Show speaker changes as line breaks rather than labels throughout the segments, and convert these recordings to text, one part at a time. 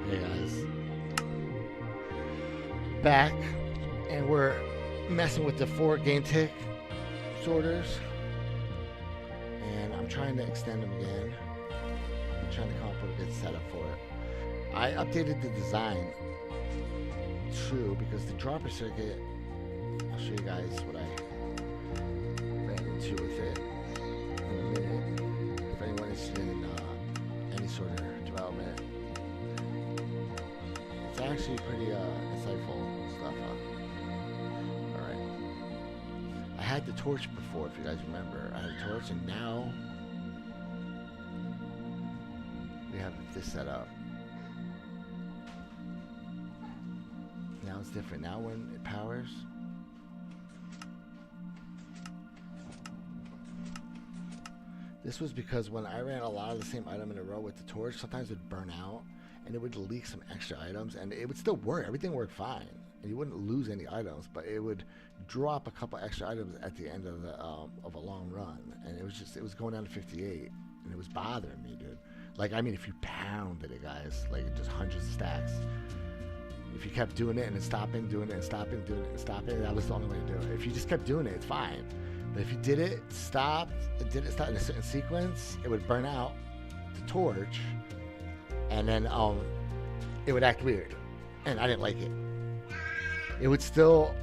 Hey guys, back, and we're messing with the 4 game tick sorters, and I'm trying to extend them again. I'm trying to come up with a good setup for it. I updated the design too because the dropper circuit. I'll show you guys what I ran into with it in a minute. If anyone is interested in any sort of development. It's actually pretty insightful stuff. Alright. I had the torch before, if you guys remember. I had a torch, and now we have this set up. Now it's different. Now when it powers, this was because when I ran a lot of the same item in a row with the torch, sometimes it would burn out and it would leak some extra items, and it would still work. Everything worked fine, and you wouldn't lose any items, but it would drop a couple extra items at the end of the of a long run, and it was going down to 58, and it was bothering me, dude. Like, I mean, if you pounded it, guys, like just hundreds of stacks. If you kept doing it and then stopping, doing it and stopping, doing it and stopping, that was the only way to do it. If you just kept doing it, it's fine. But if you did it, stopped, did it start in a certain sequence, it would burn out the torch, and then it would act weird, and I didn't like it. It would still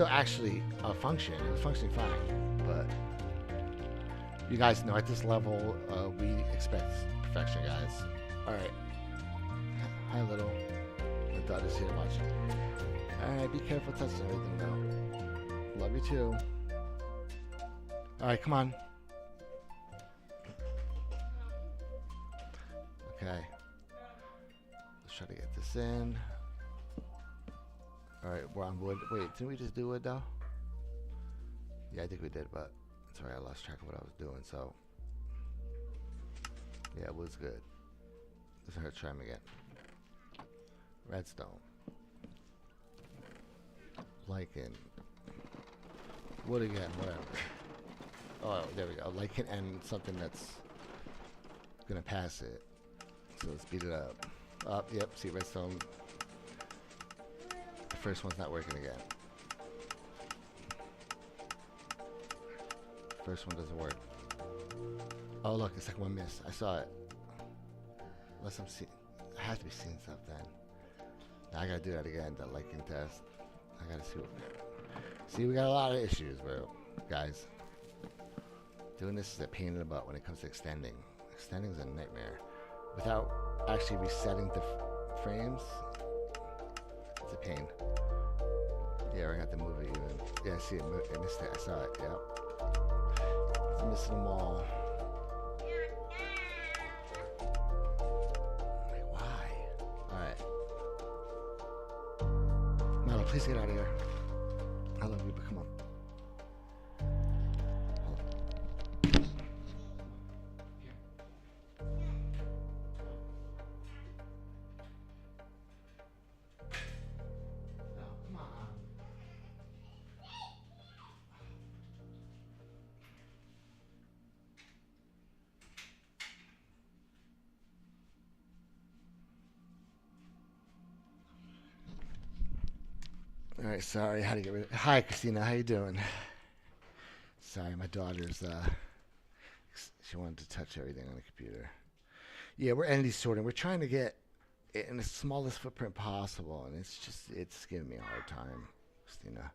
actually function. It was functioning fine, but you guys know at this level we expect perfection, guys. All right. Hi, little. My daughter's here watching. All right, be careful touching everything, though. Love you too. All right, come on. Okay. Let's try to get this in. All right, we're on wood. Wait, didn't we just do wood though? Yeah, I think we did, but sorry, I lost track of what I was doing. So yeah, wood's good. Let's try them again. Redstone. Lichen. Wood again, whatever. Oh, there we go. Lichen and something that's gonna pass it. So let's beat it up. Up, yep, see redstone. The first one's not working again. First one doesn't work. Oh look, the second one missed. I saw it. Unless I'm seeing, I have to be seeing stuff then. Now I gotta do that again, that liking test. I gotta see what. See, we got a lot of issues, bro, guys. Doing this is a pain in the butt when it comes to extending. Extending is a nightmare. Without actually resetting the frames, it's a pain. Yeah, we're gonna have to move it even. Yeah, I see it. I missed it. I saw it. Yep. It's missing them all. Like, why? Alright. Milo, please get out of here. I love you, but come on. All right, sorry, how to get rid of. Hi, Christina, how you doing? Sorry, my daughter's she wanted to touch everything on the computer. Yeah, we're entity sorting. We're trying to get it in the smallest footprint possible, and it's giving me a hard time, Christina.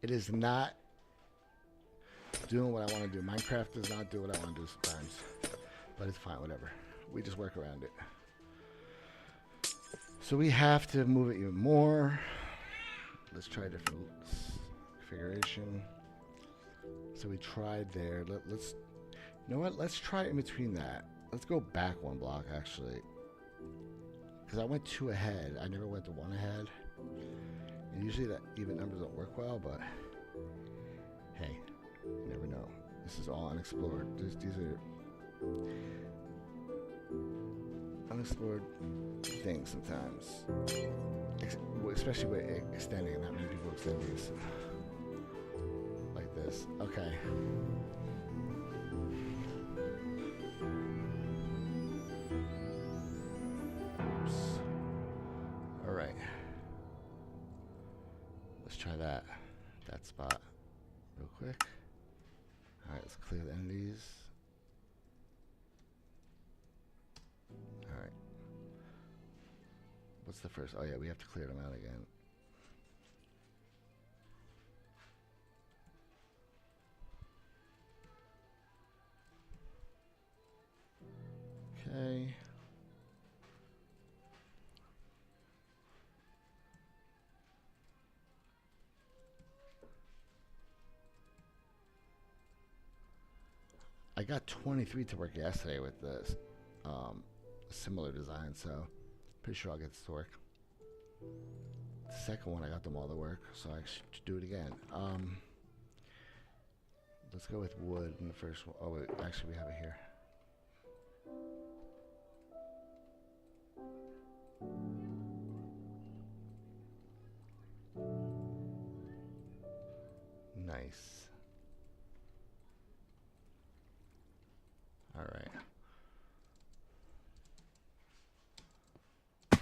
It is not doing what I want to do. Minecraft does not do what I want to do sometimes, but it's fine, whatever. We just work around it. So we have to move it even more. Let's try a different configuration. So we tried there. Let's, you know what? Let's try in between that. Let's go back one block, actually. Because I went 2 ahead. I never went to 1 ahead. And usually that even numbers don't work well, but hey, you never know. This is all unexplored. These are unexplored things sometimes. Especially with extending. Not many people extend these like this. Okay. try that spot real quick. Alright, let's clear the entities. Alright. What's the first? Oh yeah, we have to clear them out again. Okay. I got 23 to work yesterday with this similar design, so pretty sure I'll get this to work. The second one, I got them all to work, so I should do it again. Let's go with wood in the first one. Oh wait, actually we have it here. Nice. All right. Okay.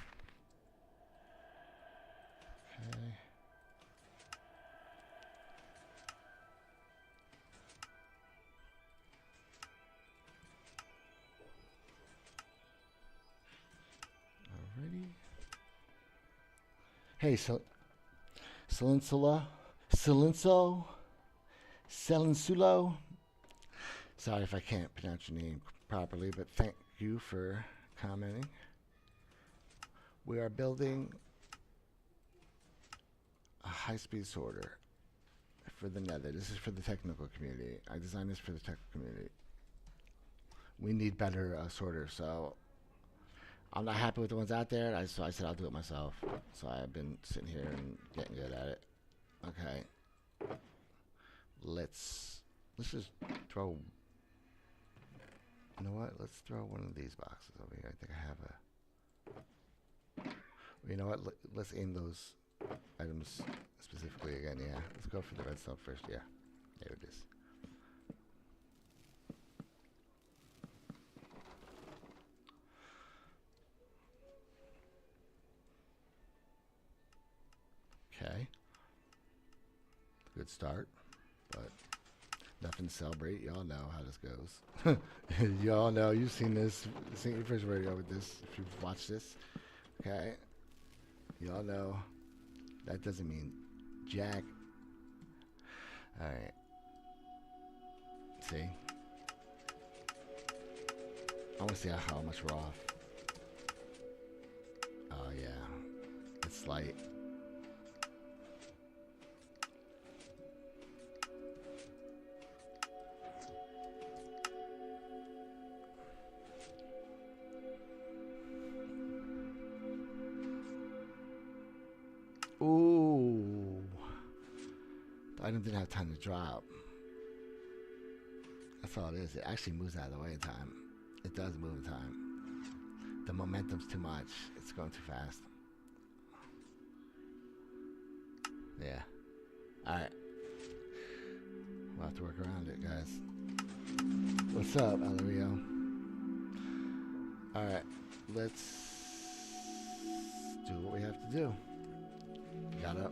Alrighty. Hey, so Selinsulo. Sorry if I can't pronounce your name properly, but thank you for commenting. We are building a high-speed sorter for the Nether. This is for the technical community. I designed this for the technical community. We need better sorters, so I'm not happy with the ones out there. So I said I'll do it myself. So I've been sitting here and getting good at it. Okay. Let's just throw. You know what? Let's throw one of these boxes over here. I think I have a. You know what? Let's aim those items specifically again. Yeah. Let's go for the redstone first. Yeah. There it is. Okay. Good start, but nothing to celebrate. Y'all know how this goes. Y'all know. You've seen this. Seen your first video with this. If you've watched this. Okay. Y'all know. That doesn't mean jack. Alright. See? I want to see how much we're off. Oh, yeah. It's slight. Ooh. The item didn't have time to drop. That's all it is. It actually moves out of the way in time. It does move in time. The momentum's too much. It's going too fast. Yeah. Alright. We'll have to work around it, guys. What's up, Alario? Alright. Let's do what we have to do. You gotta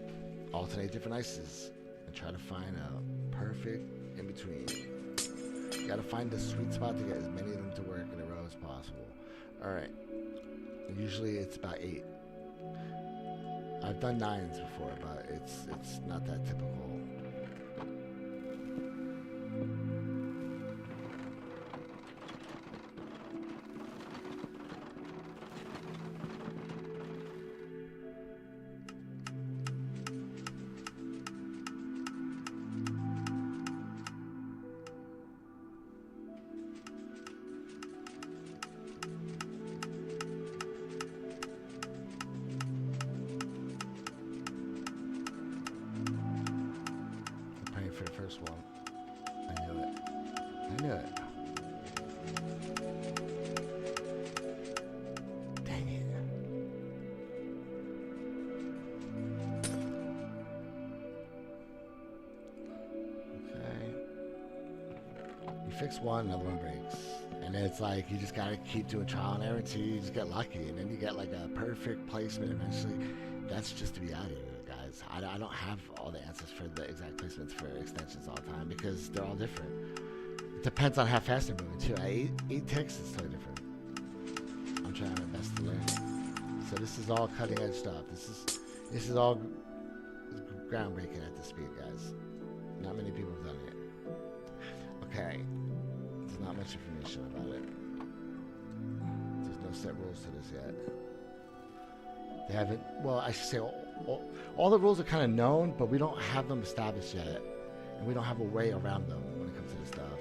alternate different ices and try to find a perfect in between. You gotta find the sweet spot to get as many of them to work in a row as possible. Alright. Usually it's about 8. I've done 9s before, but it's not that typical. For the first one. I knew it. I knew it. Dang it. Okay. You fix one, another one breaks. And then it's like you just gotta keep doing trial and error until you just get lucky. And then you get like a perfect placement eventually. That's just to be out of here, guys. I don't have all the answers for the exact placements for extensions all the time because they're all different. It depends on how fast they're moving too. 8 ticks is totally different. I'm trying my best to learn it. So this is all cutting edge stuff. This is all groundbreaking at this speed, guys. Not many people have done it. Okay. There's not much information about it. There's no set rules to this yet. They haven't, well, I should say all the rules are kind of known, but we don't have them established yet. And we don't have a way around them when it comes to this stuff.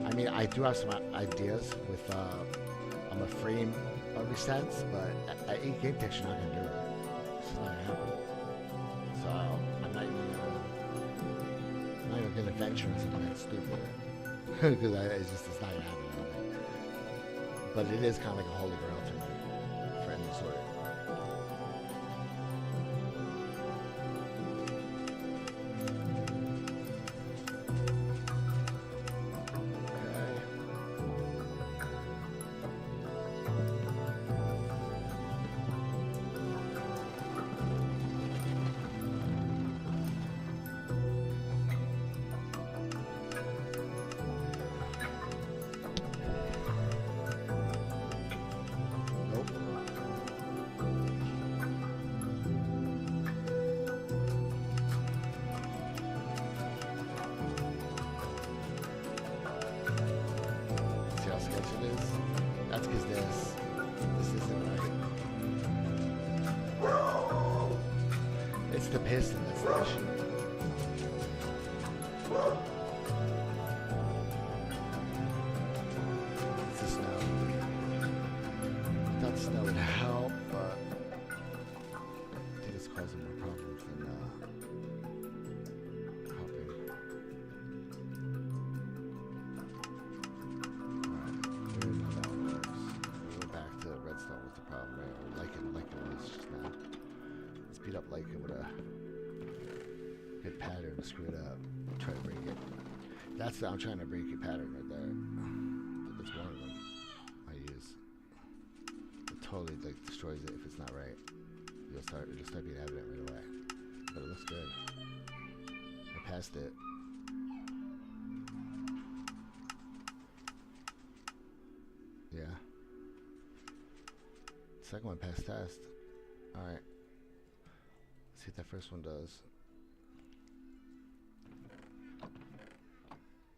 I mean, I do have some ideas with a frame resets, but at 8 game ticks, you're not going to do it. It's just not going to happen. So I'm not even going to venture into something that's stupid. Because it's not going to happen. But it is kind of like a holy grail to me for any sort. That's because this isn't right. It's the piston that's the issue. It's the snow. I thought snow would help, but I think it's causing more problems than helping. Speed up like it with a good pattern to screw it up. Try to break it. I'm trying to break a pattern right there. That's one of them I use. It totally destroys it if it's not right. It'll start being evident right away. But it looks good. I passed it. Yeah. Second one passed test. Alright. See what that first one does.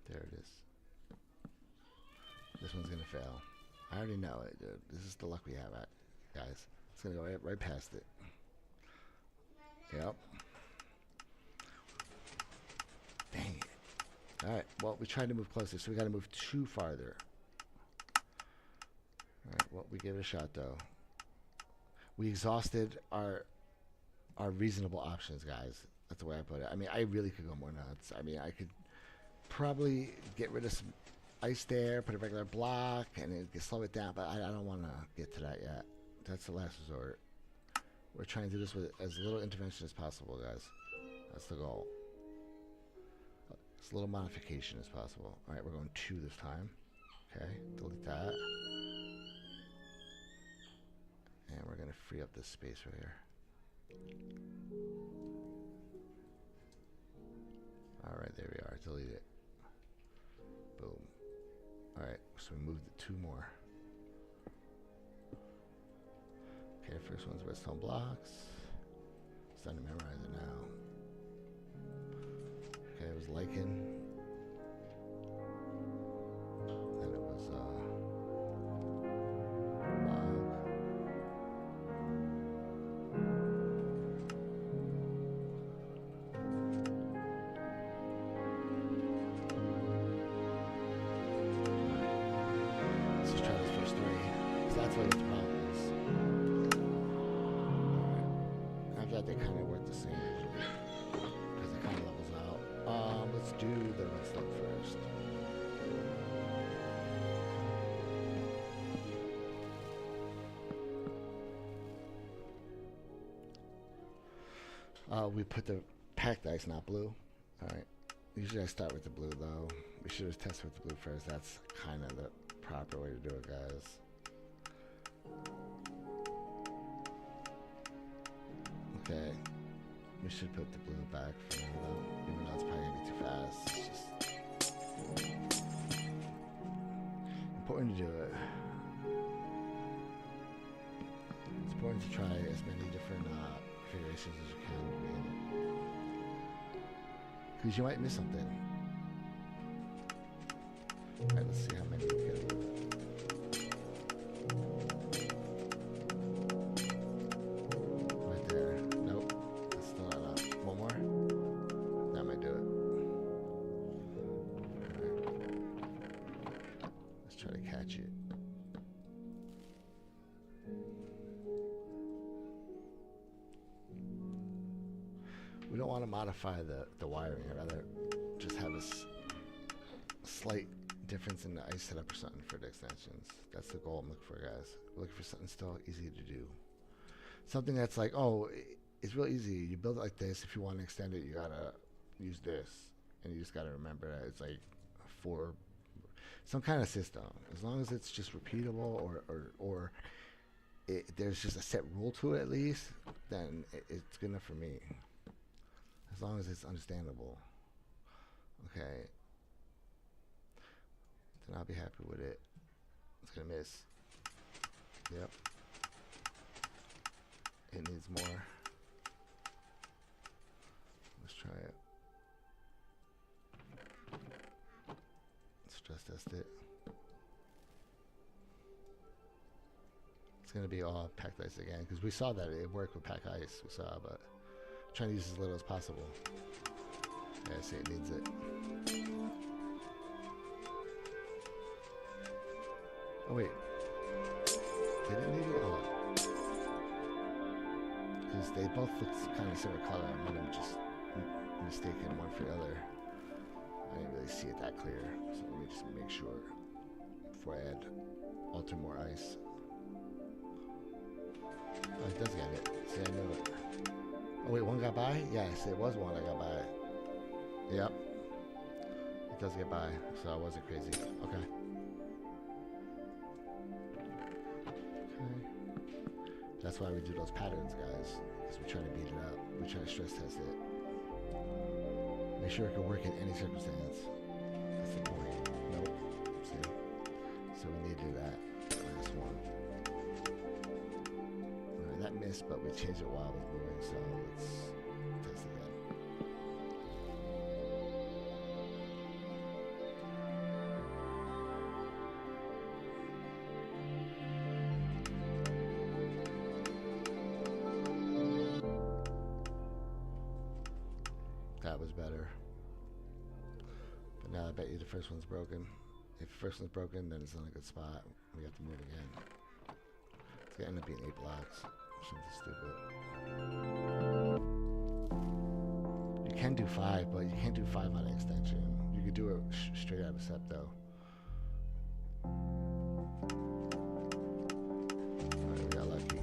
There it is. This one's gonna fail. I already know it, dude. This is the luck we have, guys. It's gonna go right past it. Yep. Dang it. Alright, well, we tried to move closer, so we gotta move 2 farther. Alright, well, we gave it a shot, though. We exhausted our reasonable options, guys. That's the way I put it. I mean, I really could go more nuts. I mean, I could probably get rid of some ice there, put a regular block, and it could slow it down, but I don't want to get to that yet. That's the last resort. We're trying to do this with as little intervention as possible, guys. That's the goal. As little modification as possible. All right, we're going 2 this time. Okay, delete that. And we're going to free up this space right here. Alright, there we are. Delete it. Boom. Alright, so we moved it 2 more. Okay, first one's redstone blocks. Starting to memorize it now. Okay, it was lichen. Then it was log. That's what its problem is. After that, they kind of work the same because it kind of levels out. Let's do the redstone first. We put the packed ice, not blue. All right. Usually I start with the blue though. We should have tested with the blue first. That's kind of the proper way to do it, guys. Okay. We should put the blue back for now, though. Even though it's probably gonna be too fast. It's just important to do it. It's important to try as many different configurations as you can. Because you might miss something. Alright, let's see how many we get. Right there. Nope. That's still not enough. One more? That might do it. Alright. Let's try to catch it. We don't want to modify the wiring. I'd rather just have a slight difference in the ice setup or something for the extensions. That's the goal I'm looking for, guys. We're looking for something still easy to do. Something that's like, oh, it's real easy. You build it like this. If you want to extend it, you gotta use this. And you just gotta remember that it's like for some kind of system. As long as it's just repeatable or there's just a set rule to it at least, then it's good enough for me. As long as it's understandable. Okay. Then I'll be happy with it. It's gonna miss. Yep. It needs more. Let's try it. Stress test it. It's gonna be all packed ice again because we saw that it worked with packed ice. We saw, but trying to use as little as possible. Yeah, see, it needs it. Oh wait, they didn't need it. Oh, because they both look kind of similar color. I might have just mistaken one for the other. I didn't really see it that clear, so let me just make sure before I add alter more ice. Oh, it does get it. See, I knew it. Oh wait, one got by? Yes, it was one that got by. Yep. It does get by, so I wasn't crazy. Okay. That's why we do those patterns, guys. Because we try to beat it up. We try to stress test it. Make sure it can work in any circumstance. That's the point. Nope. See? So we need to do that. Last one. Alright, that missed, but we changed it while it was moving, so let's test again. That was better. But now I bet you the first one's broken. If the first one's broken, then it's in a good spot. We have to move again. It's gonna end up being 8 blocks. Something stupid. You can do 5, but you can't do 5 on an extension. You could do it straight out of a set though. Alright, we got lucky.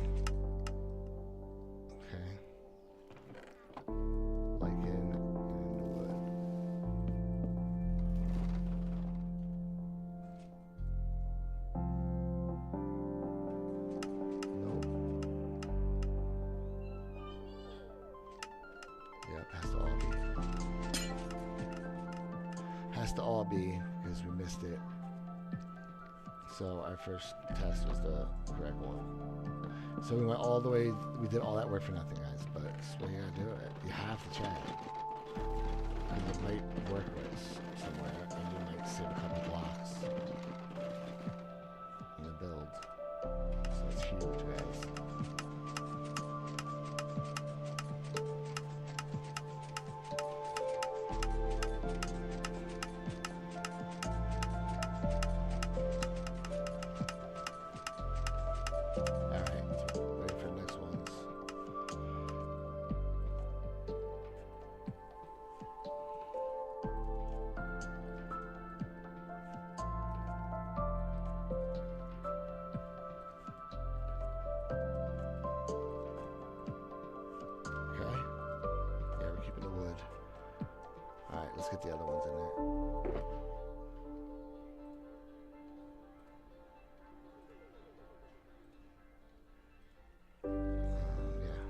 Okay. Has to all be because we missed it. So our first test was the correct one. So we went all the way, we did all that work for nothing, guys, but that's what you gotta do it. You have to check. And it might work with somewhere, and you might save a couple blocks in the build. So it's huge, guys. Let's get the other ones in there. Yeah.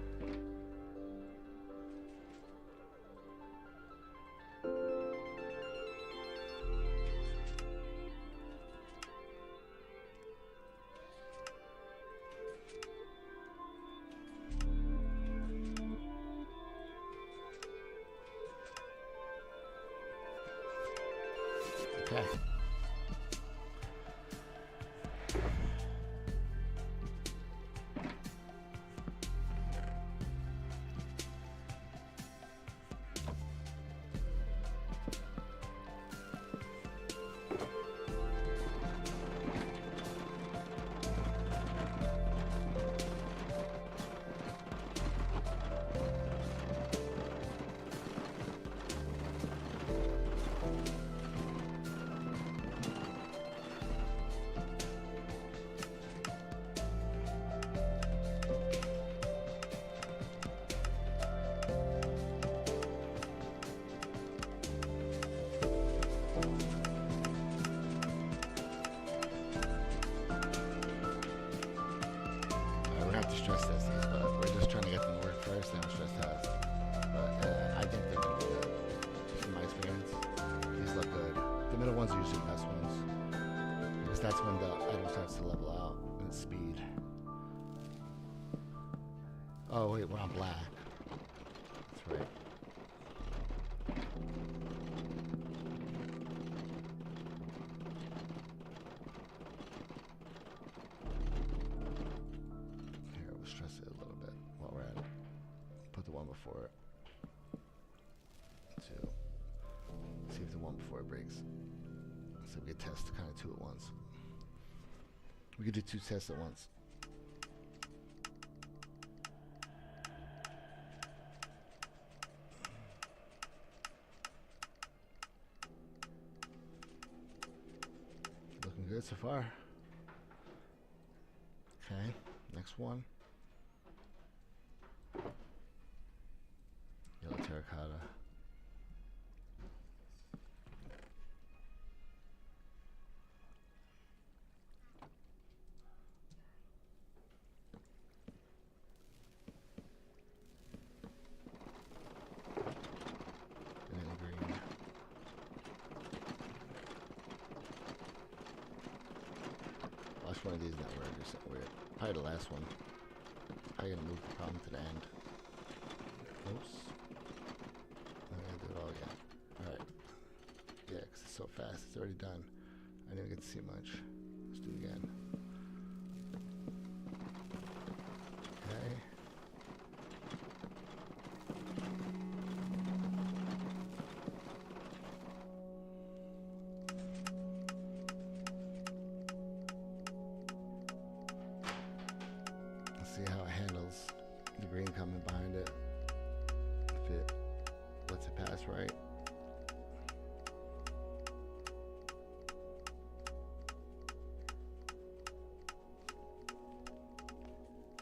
ones are usually the best ones. Because that's when the item starts to level out in its speed. Oh wait, we're on black. That's right. Here, we'll stress it a little bit while we're at it. Put the one before it. 2. See if the one before it breaks. So we could test kind of 2 at once. We could do 2 tests at once. Looking good so far. Okay, next one. Yellow terracotta. One of these not work or something weird. Probably the last one. I gotta move the problem to the end. Oops. I'm gonna do it all again. Alright. Yeah, because it's so fast. It's already done. I didn't get to see much. Let's do it again. Okay. See how it handles the green coming behind it. If it lets it pass right.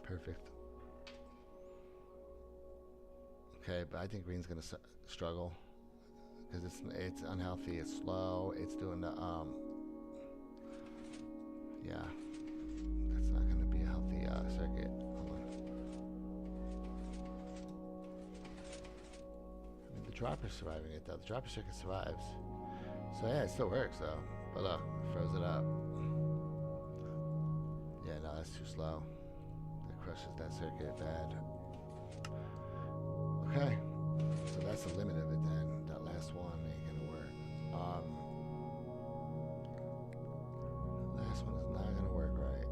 Perfect. Okay, but I think green's gonna struggle because it's unhealthy. It's slow. It's doing the yeah. That's not gonna be a healthy circuit. Dropper's surviving it though. The dropper circuit survives. So yeah, it still works though. But look, it froze it up. Yeah, no, that's too slow. That crushes that circuit bad. Okay. So that's the limit of it then. That last one ain't gonna work. Last one is not gonna work right.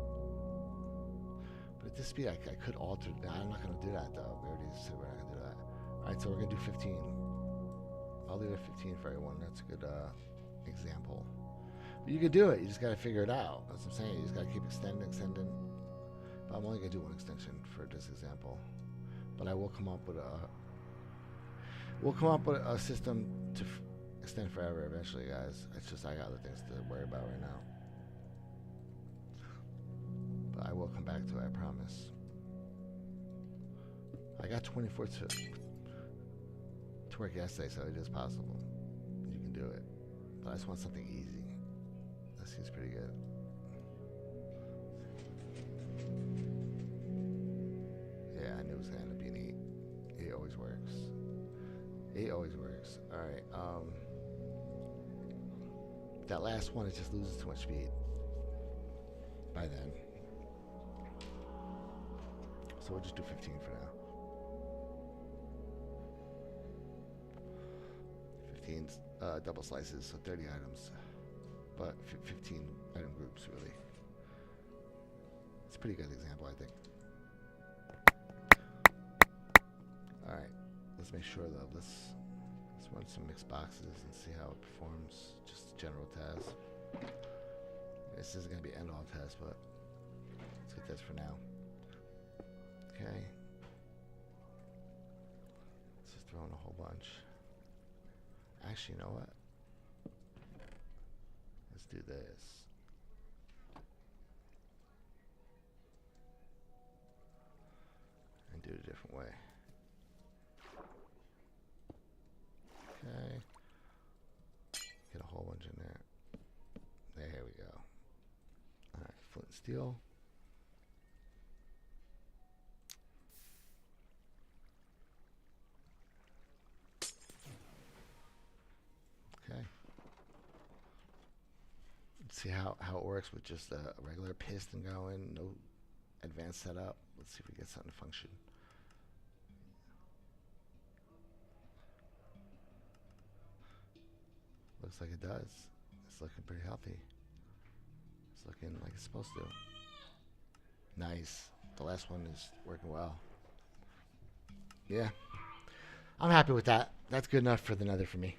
But at this speed I could alter. I'm not gonna do that though. We already said we're not gonna do that. Alright, so we're gonna do 15. I'll leave it 15 for everyone. That's a good example. But you could do it. You just got to figure it out. That's what I'm saying. You just got to keep extending. But I'm only going to do one extension for this example. But I will come up with a system to extend forever eventually, guys. It's just I got other things to worry about right now. But I will come back to it, I promise. I got 24 to work yesterday, so it is possible. You can do it. But I just want something easy. That seems pretty good. Yeah, I knew it was gonna end up being 8. 8 always works. 8 always works. Alright, that last one, it just loses too much speed by then. So we'll just do 15 for now. 15 double slices, so 30 items, but 15 item groups really. It's a pretty good example, I think. Alright, let's make sure though, let's run some mixed boxes and see how it performs. Just a general test. This isn't going to be an end-all test, but let's get this for now. Okay. Let's just throw in a whole bunch. Actually, you know what? Let's do this. And do it a different way. Okay. Get a whole bunch in there. There we go. Alright, flint and steel. Okay. Let's see how it works with just a regular piston going, no advanced setup. Let's see if we get something to function. Looks like it does. It's looking pretty healthy. It's looking like it's supposed to. Nice. The last one is working well. Yeah. I'm happy with that. That's good enough for the Nether for me.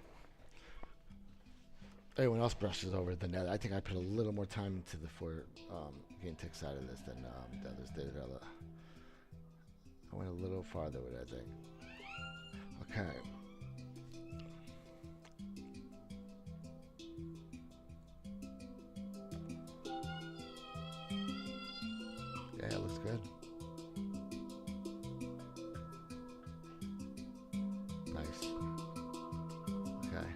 Everyone else brushes over the Nether. I think I put a little more time into the getting tick side of this than the others did. I went a little farther with it, I think. Okay. Yeah, it looks good. Nice. Okay.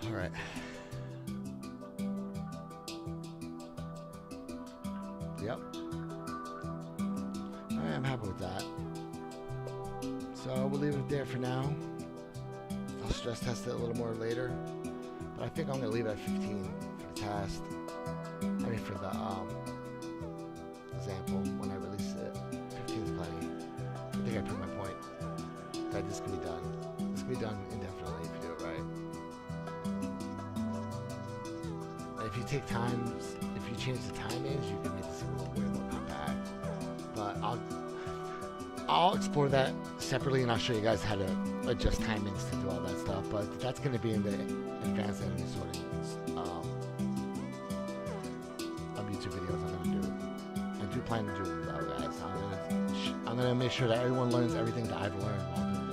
All right. Yep. All right, I'm happy with that. So we'll leave it there for now. I'll stress test it a little more later, but I think I'm gonna leave it at 15 for the test. I mean for the example when I release it. 15 is plenty. I think I proved my point that this can be done. This can be done indefinitely if you do it right. And if you take time, if you change the timings, you can make this way more compact. But I'll explore that separately, and I'll show you guys how to adjust timings to do all that stuff. But that's going to be in the advanced enemy sorting YouTube videos I'm going to do. I do plan to do it though, guys. I'm going to make sure that everyone learns everything that I've learned while doing